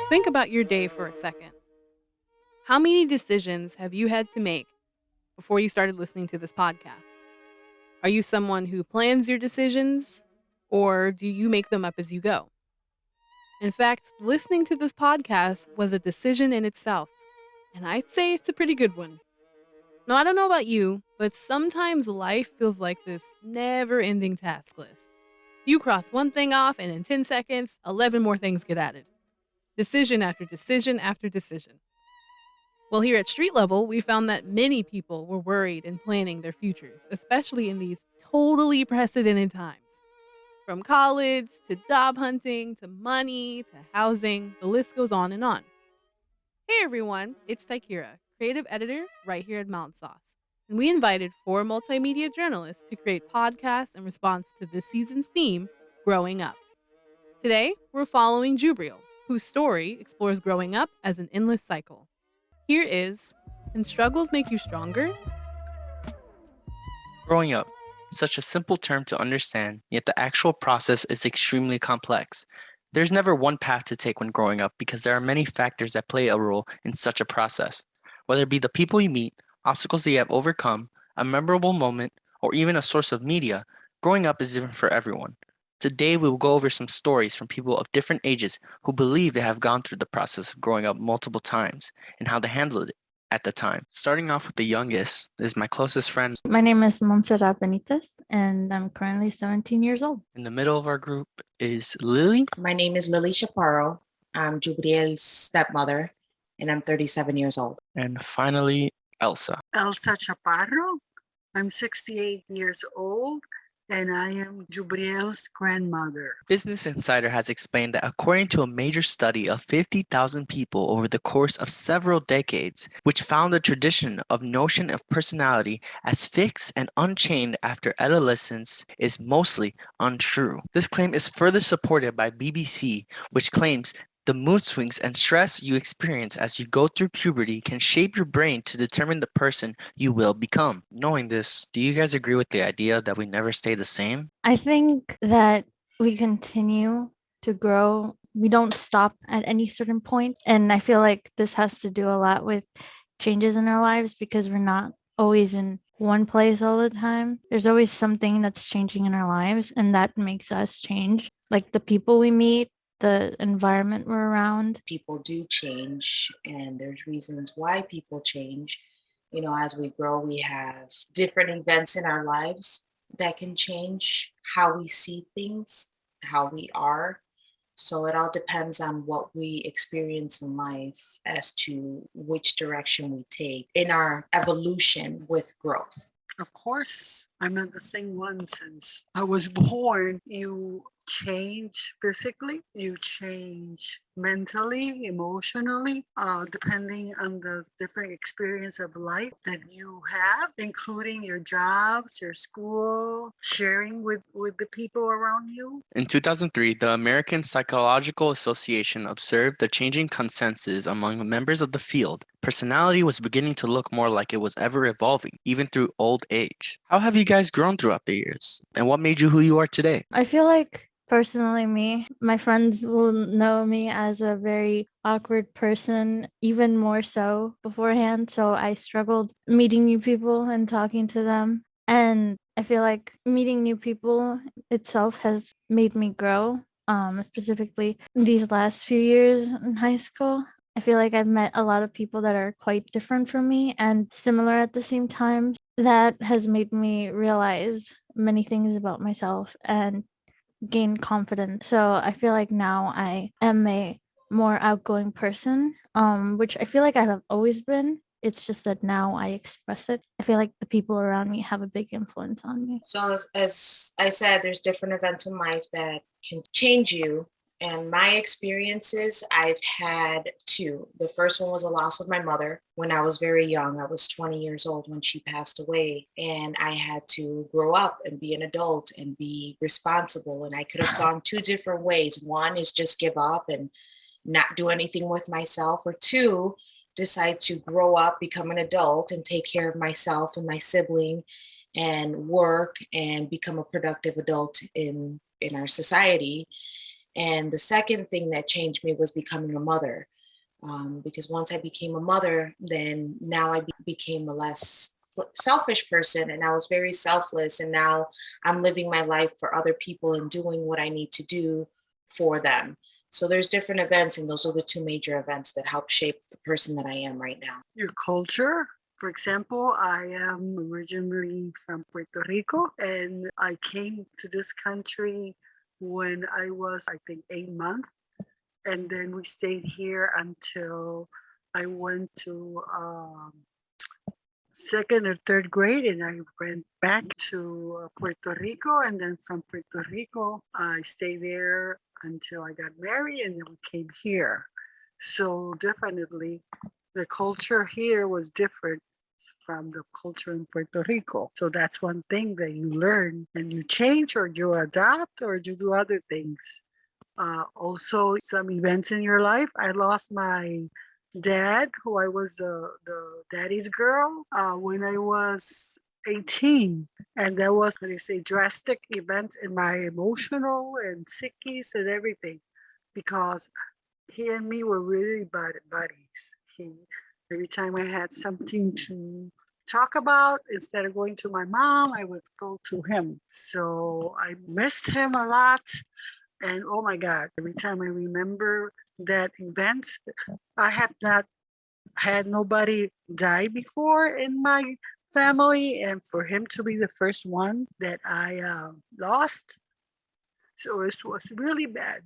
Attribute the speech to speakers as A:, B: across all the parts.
A: Think about your day for a second. How many decisions have you had to make before you started listening to this podcast? Are you someone who plans your decisions, or do you make them up as you go? In fact, listening to this podcast was a decision in itself, and I'd say it's a pretty good one. Now, I don't know about you, but sometimes life feels like this never ending task list. You cross one thing off, and in 10 seconds, 11 more things get added. Decision after decision after decision. Well, here at Street Level, we found that many people were worried and planning their futures, especially in these totally precedented times. From college to job hunting to money to housing, the list goes on and on. Hey everyone, it's Taikira, creative editor right here at Mildsauce. And we invited 4 multimedia journalists to create podcasts in response to this season's theme, Growing Up. Today, we're following Jubriel, whose story explores growing up as an endless cycle. Here is Can Struggles Make You Stronger?
B: Growing up, such a simple term to understand, yet the actual process is extremely complex. There's never one path to take when growing up because there are many factors that play a role in such a process. Whether it be the people you meet, obstacles that you have overcome, a memorable moment, or even a source of media, growing up is different for everyone. Today, we will go over some stories from people of different ages who believe they have gone through the process of growing up multiple times and how they handled it at the time. Starting off with the youngest is my closest friend.
C: My name is Montserrat Benitez, and I'm currently 17 years old.
B: In the middle of our group is Lily.
D: My name is Lily Chaparro. I'm Jubriel's stepmother, and I'm 37 years old.
B: And finally, Elsa.
E: Elsa Chaparro. I'm 68 years old, and I am Jubriel's grandmother.
B: Business Insider has explained that according to a major study of 50,000 people over the course of several decades, which found the tradition of notion of personality as fixed and unchanged after adolescence is mostly untrue. This claim is further supported by BBC, which claims the mood swings and stress you experience as you go through puberty can shape your brain to determine the person you will become. Knowing this, do you guys agree with the idea that we never stay the same?
C: I think that we continue to grow. We don't stop at any certain point. And I feel like this has to do a lot with changes in our lives because we're not always in one place all the time. There's always something that's changing in our lives, and that makes us change. Like the people we meet, the environment we're around.
D: People do change, and there's reasons why people change. You know, as we grow, we have different events in our lives that can change how we see things, how we are. So it all depends on what we experience in life as to which direction we take in our evolution with growth.
E: Of course, I'm not the same one since I was born. You change physically, you change mentally, emotionally, depending on the different experience of life that you have, including your jobs, your school, sharing with the people around you.
B: In 2003, the American Psychological Association observed the changing consensus among members of the field. Personality was beginning to look more like it was ever evolving, even through old age. How have you guys grown throughout the years? And what made you who you are today?
C: I feel like personally, my friends will know me as a very awkward person, even more so beforehand. So I struggled meeting new people and talking to them. And I feel like meeting new people itself has made me grow, specifically these last few years in high school. I feel like I've met a lot of people that are quite different from me and similar at the same time. That has made me realize many things about myself and gain confidence. So I feel like now I am a more outgoing person, which I feel like I have always been. It's just that now I express it. I feel like the people around me have a big influence on me.
D: So as I said, there's different events in life that can change you. And my experiences, I've had two. The first one was a loss of my mother when I was very young. I was 20 years old when she passed away. And I had to grow up and be an adult and be responsible. And I could have gone two different ways. One is just give up and not do anything with myself. Or two, decide to grow up, become an adult, and take care of myself and my sibling and work and become a productive adult in our society. And the second thing that changed me was becoming a mother. Because once I became a mother, then now I became a less selfish person, and I was very selfless. And now I'm living my life for other people and doing what I need to do for them. So there's different events, and those are the two major events that help shape the person that I am right now.
E: Your culture. For example, I am originally from Puerto Rico, and I came to this country when I was, I think, 8 months. And then we stayed here until I went to second or third grade, and I went back to Puerto Rico. And then from Puerto Rico, I stayed there until I got married, and then we came here. So definitely the culture here was different from the culture in Puerto Rico. So that's one thing that you learn, and you change or you adapt or you do other things. Also, some events in your life. I lost my dad, who I was the daddy's girl, when I was 18. And that was, how do you say, drastic events in my emotional and psyches and everything, because he and me were really buddies. Every time I had something to talk about, instead of going to my mom, I would go to him. So I missed him a lot. And oh my God, every time I remember that event, I have not had nobody die before in my family. And for him to be the first one that I lost, so it was really bad.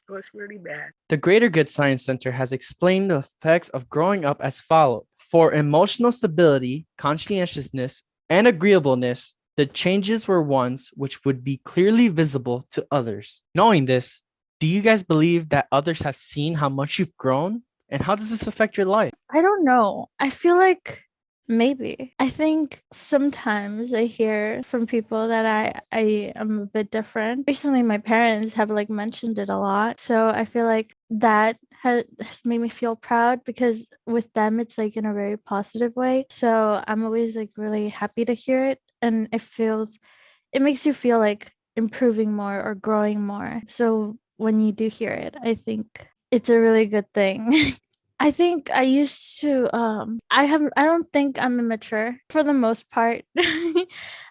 E: It was really bad.
B: The Greater Good Science Center has explained the effects of growing up as follows. For emotional stability, conscientiousness, and agreeableness, the changes were ones which would be clearly visible to others. Knowing this, do you guys believe that others have seen how much you've grown? And how does this affect your life?
C: I don't know. I feel like maybe. I think sometimes I hear from people that I am a bit different. Recently, my parents have like mentioned it a lot. So I feel like that has made me feel proud, because with them, it's like in a very positive way. So I'm always like really happy to hear it. And it makes you feel like improving more or growing more. So when you do hear it, I think it's a really good thing. I think I used to I don't think I'm immature for the most part.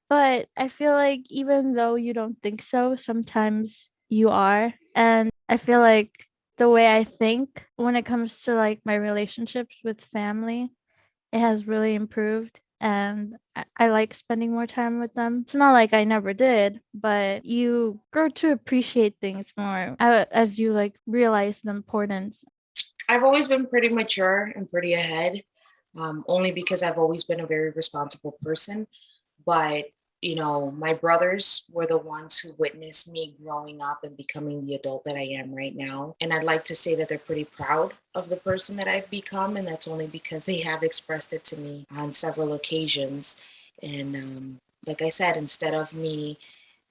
C: But I feel like even though you don't think so, sometimes you are. And I feel like the way I think when it comes to like my relationships with family, it has really improved, and I like spending more time with them. It's not like I never did, but you grow to appreciate things more as you like realize the importance.
D: I've always been pretty mature and pretty ahead, only because I've always been a very responsible person. But, my brothers were the ones who witnessed me growing up and becoming the adult that I am right now. And I'd like to say that they're pretty proud of the person that I've become. And that's only because they have expressed it to me on several occasions. And like I said, instead of me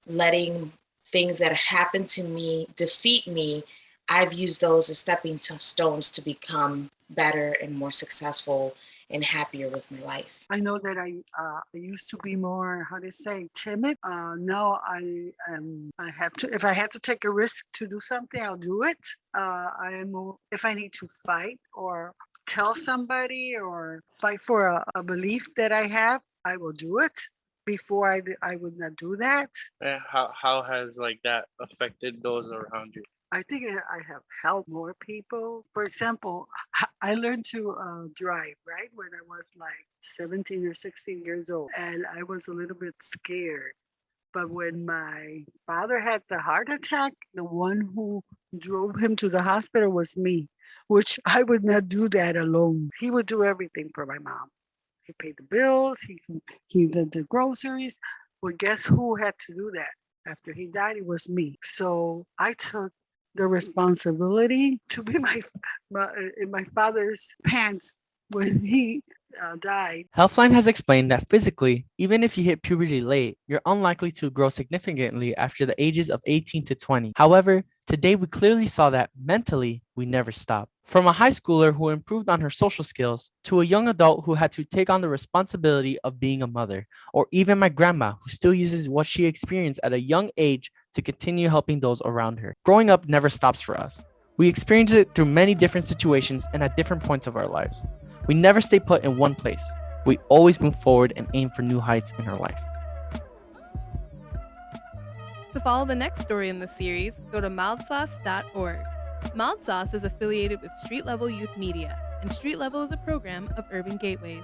D: letting things that happen to me defeat me, I've used those as stepping stones to become better and more successful and happier with my life.
E: I know that I used to be more, how to say, timid. Now I have to, if I have to take a risk to do something, I'll do it. I am more, if I need to fight or tell somebody or fight for a belief that I have, I will do it. Before I would not do that.
F: How has like that affected those around you?
E: I think I have helped more people. For example, I learned to drive, right, when I was like 17 or 16 years old, and I was a little bit scared. But when my father had the heart attack, the one who drove him to the hospital was me, which I would not do that alone. He would do everything for my mom. He paid the bills, he did the groceries. Well, guess who had to do that? After he died, it was me. So I took the responsibility to be in my father's pants when he died.
B: Healthline has explained that physically, even if you hit puberty late, you're unlikely to grow significantly after the ages of 18 to 20. However, today we clearly saw that mentally, we never stop.
G: From a high schooler who improved on her social skills to a young adult who had to take on the responsibility of being a mother, or even my grandma who still uses what she experienced at a young age to continue helping those around her. Growing up never stops for us. We experience it through many different situations and at different points of our lives. We never stay put in one place. We always move forward and aim for new heights in our life.
A: To follow the next story in the series, go to mildsauce.org. Mildsauce is affiliated with Street Level Youth Media, and Street Level is a program of Urban Gateways.